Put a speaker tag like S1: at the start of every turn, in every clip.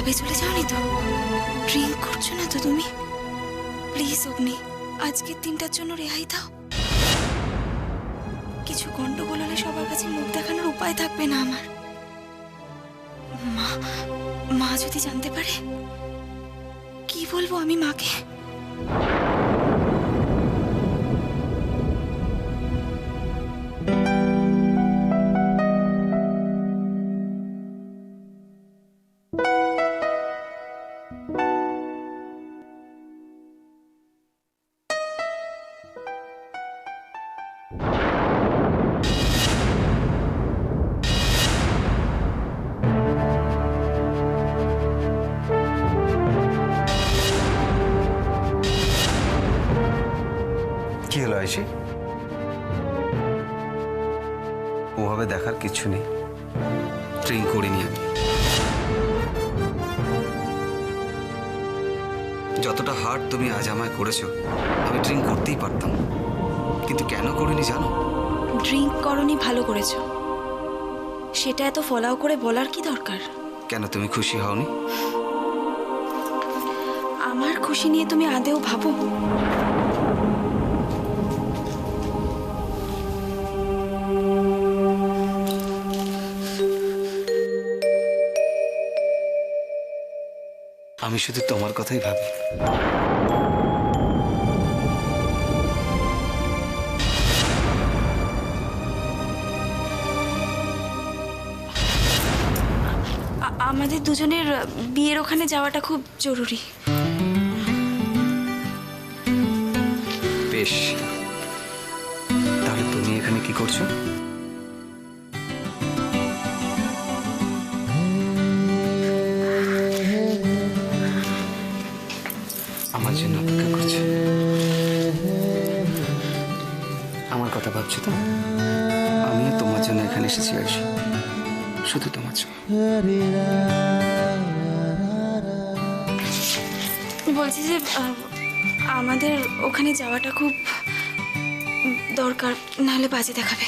S1: ক্লাবে চলে যাওনি তো? ড্রিঙ্ক করছো না তো তুমি? প্লিজ অগ্নি, আজকের দিনটার জন্য রেহাই দাও। কিছু গন্ডগোল হলে সবার কাছে মুখ দেখানোর উপায় থাকবে না আমার। মা যদি জানতে পারে, কি বলবো আমি মাকে?
S2: কি হলো আয়ুষী? ওভাবে দেখার কিছু নেই। ড্রিঙ্ক করিনি আমি। যতটা হার্ট তুমি আজ আমায় করেছো, আমি ড্রিঙ্ক করতেই পারতাম, কিন্তু কেন করিনি জানো?
S1: ড্রিঙ্ক করনি, ভালো করেছো। সেটা এত ফলাও করে বলার কি দরকার?
S2: কেন তুমি খুশি হওনি?
S1: আমার খুশি নিয়ে তুমি আদেও ভাবো?
S2: আমি শুধু তোমার কথাই ভাবি।
S1: আমাদের দুজনের বিয়ের ওখানে যাওয়াটা খুব জরুরি।
S2: বেশ, তাহলে তুমি এখানে কি করছো? আমার জন্য অপেক্ষা করছো? আমার কথা ভাবছো তো? আমিও তোমার জন্য এখানে এসেছি আয়ুষী, শুধু তোমার জন্য।
S1: বলছি যে আমাদের ওখানে যাওয়াটা খুব দরকার, নাহলে বাজে দেখাবে।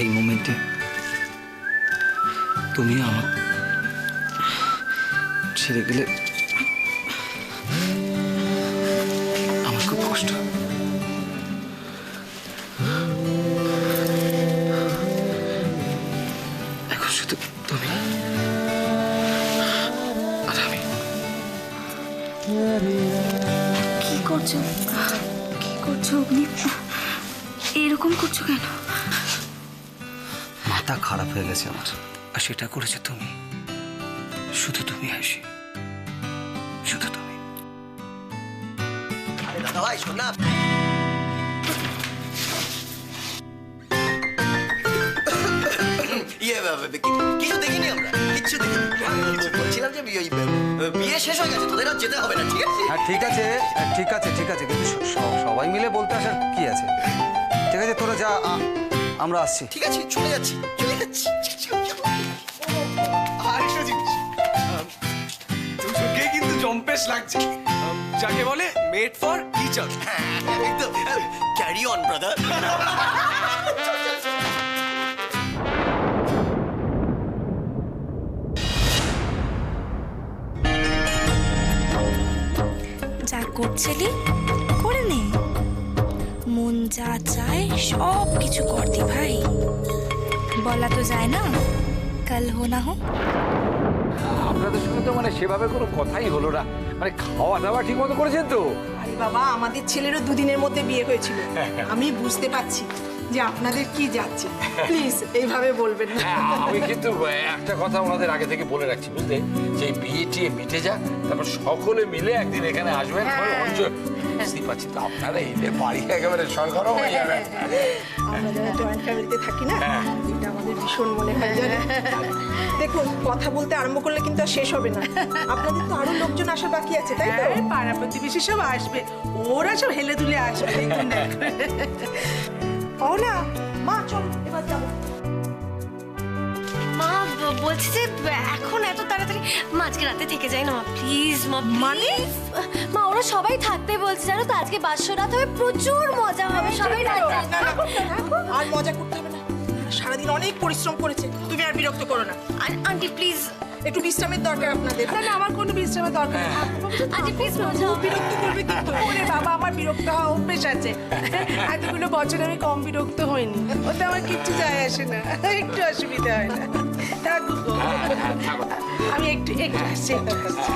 S2: এই মোমেন্টে তুমি আমার ছেড়ে গেলে আমার খুব কষ্ট। এখন শুধু তুমি আর আমি।
S1: কি করছো? কি করছো অগ্নি? এরকম করছো কেন?
S2: মাথা খারাপ হয়ে গেছে আমার, আর সেটা করেছো তুমি। শুধু তুমি আয়ুষী, শুধু তুমি।
S3: আরে দাদা ভাই শোন না, কিছু দেখিনি আমরা, কিচ্ছু দেখিনি। বলছিলাম যে বিয়ে শেষ হয়ে গেছে, তোদের আর যেতে হবে না, ঠিক আছে?
S2: হ্যাঁ ঠিক আছে, ঠিক আছে, ঠিক আছে, কিন্তু সবাই মিলে বলতে আসার কি আছে? ঠিক আছে, তোরা যা, আমরা আসছি।
S3: ঠিক আছে, চলে যাচ্ছি, চলে যাচ্ছি।
S4: আরেকটা জিনিস, দুজনকে কিন্তু জম্পেশ লাগছে, যাকে বলে মেড ফর ইচ আদার।
S3: একদম, ক্যারি অন ব্রাদার।
S1: যা করছিলি করে নে, মন যা চায় সব কিছু করতি ভাই। বলা তো যায় না, কাল হো না হো।
S5: আপনাদের সঙ্গে তো মানে সেভাবে কোনো কথাই হলো না। মানে খাওয়া দাওয়া ঠিক মতো করেছেন তো?
S6: আরে বাবা, আমাদের ছেলেরও দুদিনের মধ্যে বিয়ে হয়েছিল। আমি বুঝতে পারছি যে আপনাদের কি যাচ্ছে। প্লিজ এইভাবে বলবেন না।
S5: আমি কিন্তু একটা কথা ওনাদের আগে থেকে বলে রাখছি, বুঝলে, যে এই বিয়ে টিয়ে মিটে যাক, তারপর সকলে মিলে একদিন এখানে আসবেন। বুঝতেই পারছি তো, আপনারা এদের বাড়ি একেবারে সরগরম হয়ে যাবে।
S6: আমরা যারা জয়েন্ট ফ্যামিলিতে থাকি না, এটা আমাদের ভীষণ মনে হয় জানেন। দেখুন, কথা বলতে আরম্ভ করলে কিন্তু আর শেষ হবে না। আপনাদের তো আরো লোকজন আসা বাকি আছে, তাই তো?
S7: পাড়া প্রতিবেশী সব আসবে, ওরা সব হেলে দুলে আসবে।
S6: ও না মা, চল এবার যাবো।
S8: মা বলছি যে এখন এত তাড়াতাড়ি মা আজকে রাতে থেকে যাই না মা, প্লিজ মা। মানে মা, ওরা সবাই থাকতে বলছে জানো তো, আজকে বাসরাত হবে, প্রচুর মজা হবে, সবাই রাত
S6: আর মজা করতে হবে না, সারাদিন অনেক পরিশ্রম করেছে, তুমি আর বিরক্ত করো না।
S8: আন্টি প্লিজ,
S6: একটু বিশ্রামের দরকার আপনাদের।
S7: না আমার কোনো বিশ্রামের দরকার নেই।
S8: আন্টি প্লিজ মজা
S6: খুব বিরক্ত করবে কিন্তু।
S7: ওরে বাবা, আমার বিরক্ত হওয়া অভ্যেস আছে। এতগুলো বছর আমি কম বিরক্ত হইনি, ওতে আমার কিচ্ছু যায় আসে না, একটু অসুবিধা হয় না। থাকুক গো। আমি একটু আসছি, একটু আসছি।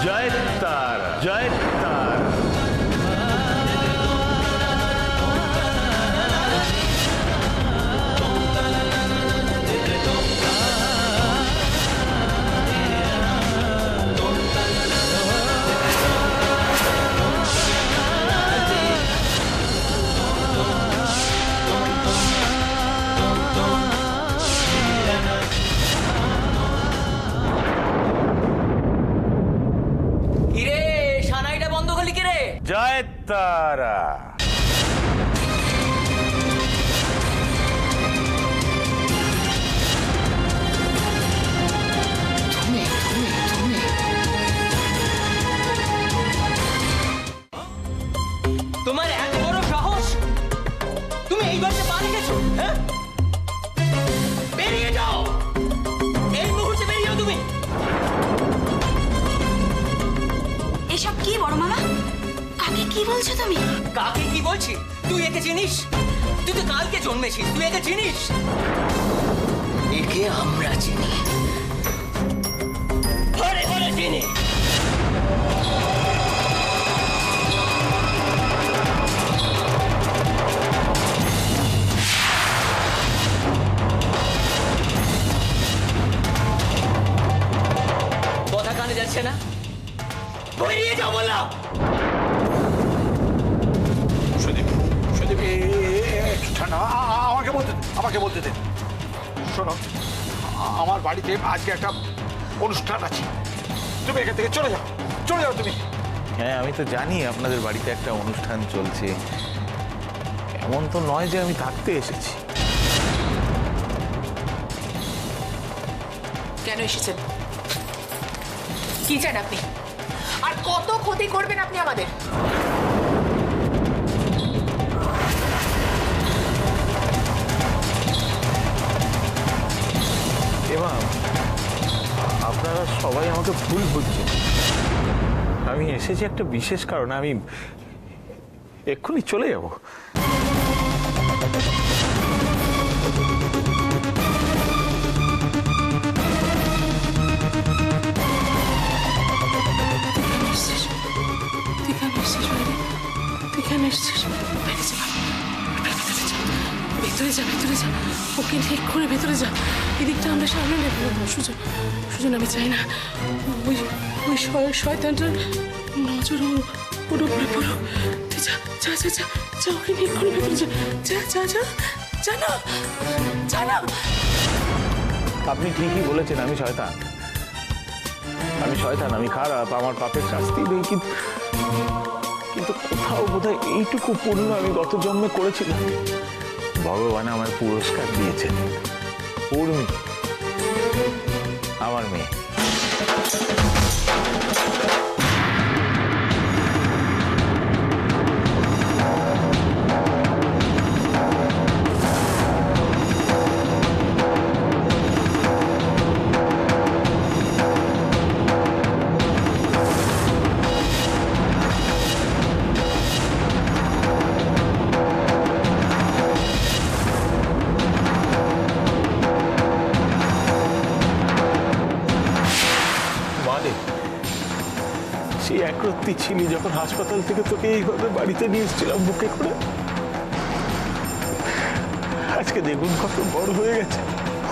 S9: জয় তারা, জয় তারা।
S3: কিরে সানাইটা বন্ধ করলি কে রে?
S9: জয় তারা।
S3: তোমার এত বড় সাহস, তুমি এই বাড়িতে পা রেখেছো? হ্যাঁ, বেরিয়ে যাও, এই মুহূর্তে বেরিয়ে যাও তুমি।
S1: এসব কি বড় মামা? কাকে কি বলছো তুমি?
S3: কাকে কি বলছি? তুই একে চিনিস? তুই তো কালকে জন্মেছিস, তুই একে চিনিস? একে আমরা চিনি, ঘরে ঘরে চিনি। কথা কানে যাচ্ছে না? বেরিয়ে যাও বললাম।
S5: সুদীপ, সুদীপ, একটু ঠান্ডা, আমাকে বলতে দে। শোনো, আমার বাড়িতে আজকে একটা অনুষ্ঠান আছে, তুমি এখান থেকে চলে যাও, চলে যাও তুমি।
S9: হ্যাঁ, আমি তো জানি আপনাদের বাড়িতে একটা অনুষ্ঠান চলছে, এমন তো নয় যে আমি থাকতে এসেছি।
S7: কেন এসেছেন? কি চান আপনি? আর কত ক্ষতি করবেন আপনি আমাদের?
S9: এবার আপনারা সবাই আমাকে ভুল বুঝছেন। আমি এসেছি একটা বিশেষ কারণে, আমি এক্ষুনি চলে যাব।
S7: ভেতরে যা, ভেতরে যা, ওকে ঠিক করে ভেতরে যা। এদিকটা আমরা সামনে নেব। সুজন, সুজন, আমি চাই না ওই ওই শয়তানটার নজর ওর উপরে পড়ুক। তুই যা, যা, যা, যা, যা, ওকে ঠিক করে ভেতরে যা, যা, যা, যা, যা না, যা না।
S9: আপনি ঠিকই বলেছেন, আমি শয়তান, আমি শয়তান, আমি খারাপ, আমার পাপের শাস্তি নেই। কিন্তু কোথাও বোধহয় এইটুকু পুণ্য আমি গত জন্মে করেছিলাম। ভগবান আমার পুরস্কার দিয়েছেন। উর্মি আমার মেয়ে। সেই একরত্তি ছিলি যখন হাসপাতাল থেকে তোকে এইভাবে বাড়িতে নিয়ে এসেছিলাম বুকে করে। আজকে দেখুন কত বড় হয়ে গেছে।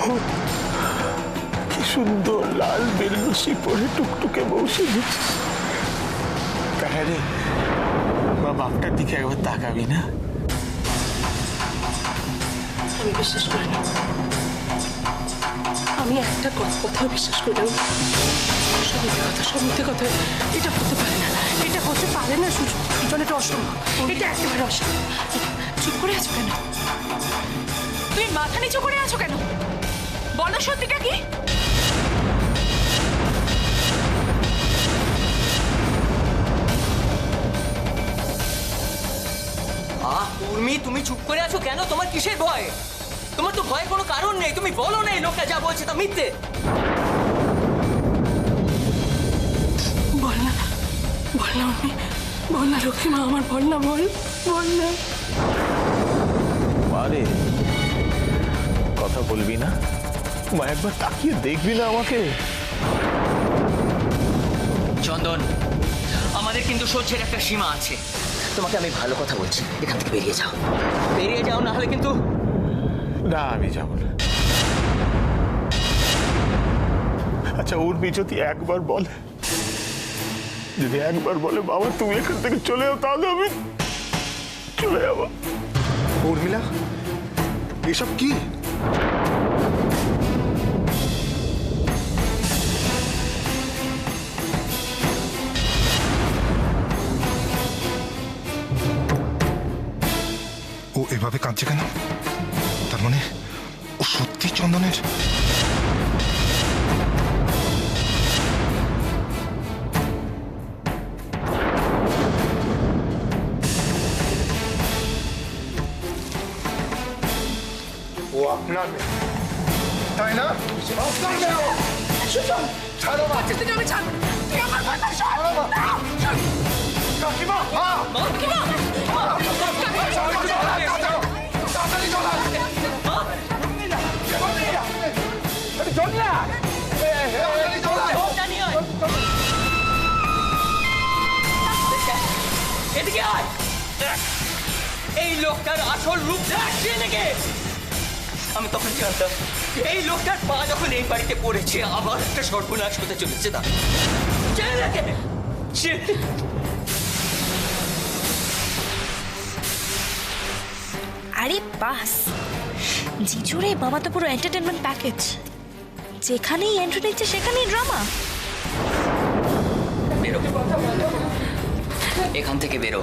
S9: ও, কি সুন্দর লাল বেলুসি পরে টুকটুকে বসে দিচ্ছিস। তাহলে রে বা বাপটার দিকে একবার তাকাবি না?
S7: আমি বিশ্বাস করি না, আমি একটা কথাও বিশ্বাস করি না। সব মিথ্যে কথা। এটা হতে পারে না, এটা হতে পারে না সুজন। এটা অসম্ভব, এটা একেবারে অসম্ভব। চুপ করে আছো কেন? তুমি মাথা নিচু করে আছো কেন? বলো সত্যিটা কি?
S3: উর্মি, তুমি চুপ করে আছো কেন? তোমার কিসের ভয়? তোমার তো ভয়ের কোনো কারণ নেই। তুমি বলো না এই লোকটা যা বলছে তা মিথ্যে।
S7: বল না উর্মি, বল না লক্ষ্মী মা আমার, বল না, বল না।
S9: মারে কথা বলবি না? মা একবার তাকিয়ে দেখবি না আমাকে?
S3: চন্দন, আমাদের কিন্তু সহ্যের একটা সীমা আছে। তোমাকে আমি ভালো কথা বলছি, এখান থেকে বেরিয়ে যাও। বেরিয়ে যাও, না হলে কিন্তু।
S9: না, আমি যাব না। আচ্ছা উর্মি যদি একবার বলে, বাবা তুমি এখান থেকে চলে যাও, তাহলে আমি চলে যাবো।
S2: উর্মিলা, এসব কি?
S10: ও এভাবে কাঁদছে কেন? তার মানে ও সত্যি চন্দনের? ও আপনার মেয়ে, তাই না? ছাড়ো মা,
S7: আমি ছাড়বো না। তুই আমার কথা শোন।
S10: কাকিমা, মা!
S3: এদিকে আয়। এই লোকটার আসল রূপ দেখছে নাকি? আমি তখন জানতাম এই লোকটার পা যখন এই বাড়িতে পড়েছে আবার একটা সর্বনাশ হতে চলেছে। তা
S1: আরে বাস, জিজুরে বাবা তো পুরো এন্টারটেনমেন্ট প্যাকেজ। যেখানেই এন্ট্রি নিচ্ছে সেখানেই ড্রামা।
S3: বেরো এখান থেকে, বেরো।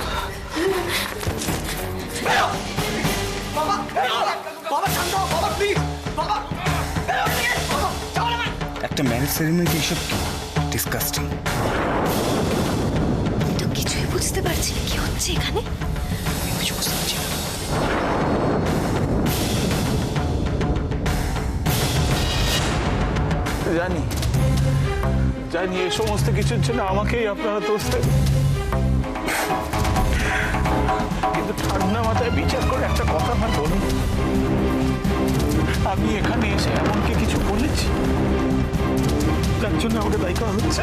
S10: একটা ম্যারেজ সেরিমনিতে এসব কি ডিসকাস্টিং।
S1: তো কিছুই বুঝতে পারছি না কি হচ্ছে এখানে।
S3: কিছু বুঝতে পারছি না।
S9: জানি এই সমস্ত কিছুর জন্য আমাকেই আপনারা দোষ দেন, কিন্তু ঠান্ডা মাথায় বিচার করে একটা কথা আমার বলুন, আমি এখানে এসে এমনকি কিছু বলেছি তার জন্য আমাকে দায়ী করা হচ্ছে?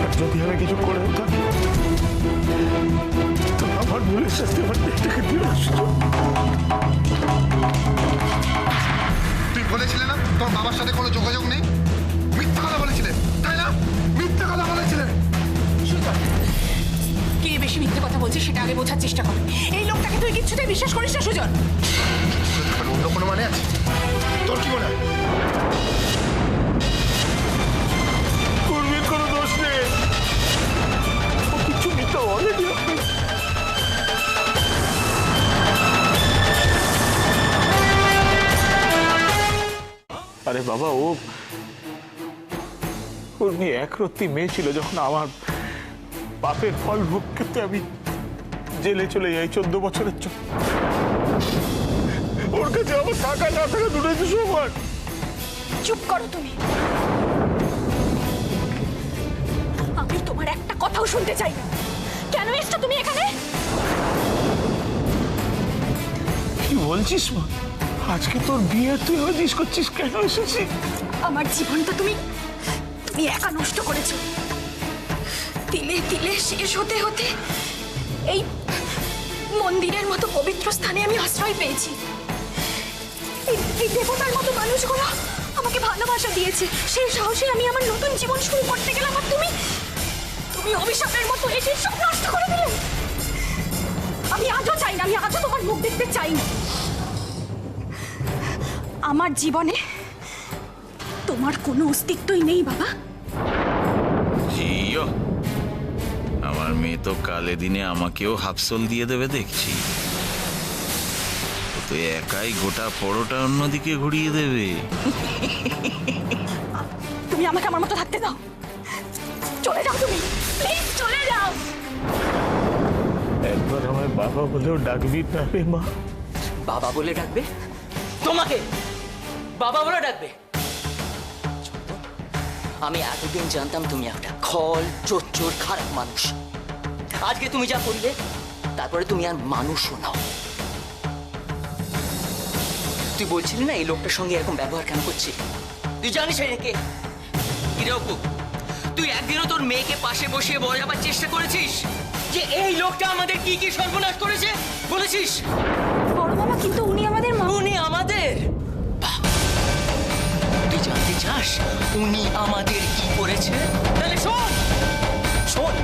S9: আর যদি আমি কিছু করে থাকি তো আমার ভুলের শাস্তি আমার মেয়েটাকে দিয়ে আসছো।
S10: তুই বলেছিলে না তোর বাবার সাথে কোনো যোগাযোগ নেই? মিথ্যা কথা বলেছিলে, তাই না? মিথ্যা কথা বলেছিলে।
S7: কে বেশি মিথ্যে কথা বলছে সেটা আগে বোঝার চেষ্টা কর। এই লোকটাকে তুই কিচ্ছুতেই বিশ্বাস করিস না সুজন।
S10: অন্য কোনো মানে আছে? তোর কি মনে হয়?
S9: উর্মির কোনো দোষ নেই, ও কিছু মিথ্যা বলেনি। আরে বাবা, উর্মি একরত্তি মেয়ে ছিল যখন আমার পাপের ফল ভোগ করতে আমি জেলে চলে যাই 14 বছরের জন্য। ওর কাছে আমার টাকা না থাকা দুটোই তো সমান।
S1: চুপ করো তুমি। আমি তোমার একটা কথাও শুনতে চাই না। কেন এসছো তুমি এখানে?
S9: কি বলছিস মা? আজকে তোর বিয়ে, তুই হদিস করছিস কেন এসেছিস?
S1: আমার জীবনটা তুমি একা নষ্ট করেছো। তিলে তিলে শেষ হতে হতে এই মন্দিরের মতো পবিত্র স্থানে আমি আশ্রয় পেয়েছি। এই দেবতার মতো মানুষগুলো আমাকে ভালোবাসা দিয়েছে, সেই সাহসে আমি আমার নতুন জীবন শুরু করতে গেলাম, আর তুমি অভিশাপের মতো এসে সব নষ্ট করে দিলে। আমি আজও চাই না, আমি আজও তোমার মুখ দেখতে চাই না। আমার জীবনে তোমার কোনো অস্তিত্বই নেই বাবা।
S11: জিও, আমার মেয়ে তো কালে দিনে আমাকেও হাফসল দিয়ে দেবে দেখছি। ও তো একাই গোটা পরোটা অন্যদিকে ঘুরিয়ে দেবে।
S1: তুমি আমাকে আমার মতো থাকতে দাও, চলে যাও তুমি, প্লিজ চলে যাও।
S9: একবার আমায় বাবা বলেও ডাকবি না রে মা?
S3: বাবা বলে ডাকবে? তোমাকে বাবা বলে ডাকবে? আমি এতদিন জানতাম তুমি একটা খল চোর খারাপ মানুষ। আজকে তুমি যা করলে, তারপরে তুমি আর মানুষও নাও। তুই বলছিলি না এই লোকটার সঙ্গে এরকম ব্যবহার কেন করছিস? তুই জানিস একে কিরকম? তুই একদিনও তোর মেয়েকে পাশে বসিয়ে বোঝাবার চেষ্টা করেছিস যে এই লোকটা আমাদের কি কি সর্বনাশ করেছে? বলেছিস?
S1: বড় মামা, কিন্তু উনি আমাদের মা।
S3: উনি আমাদের? বাহ! তুই জানতে চাস উনি আমাদের কি করেছে? তাহলে শোন শোন।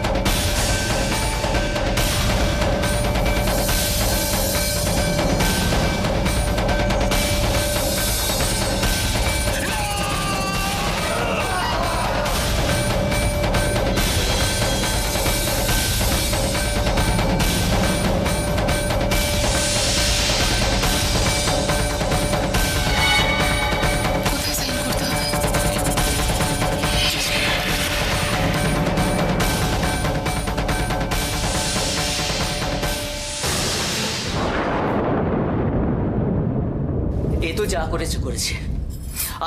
S3: এ তো যা করেছে করেছে,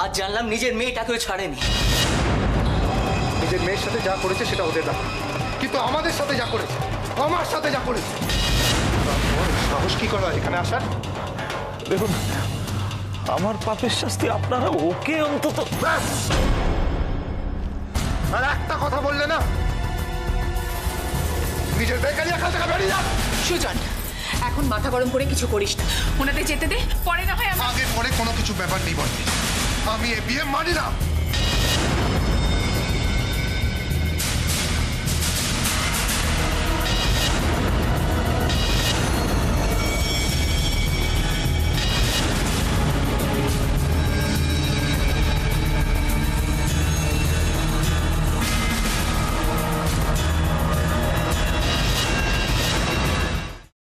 S3: আজ জানলাম নিজের মেয়েটাকেও ছাড়েনি।
S10: নিজের মেয়ের সাথে যা করেছে সেটা ওদের ব্যাপার, কিন্তু আমাদের সাথে যা করেছে, আমার সাথে যা করেছে, তারপর সাহস কি করা এখানে আসার?
S9: দেখুন, আমার পাপের শাস্তি আপনারা ওকে অন্তত।
S10: ব্যাস! আর একটা কথা বললে না, নিজের বেকারি এখান থেকে বেরিয়ে যান।
S7: সুজন, এখন মাথা গরম করে কিছু করিস না, ওনাদের যেতে দে, পরে না হয়
S10: আগে পরে কোনো কিছু ব্যাপার নেই বল, আমি এ বিয়ে মানি না।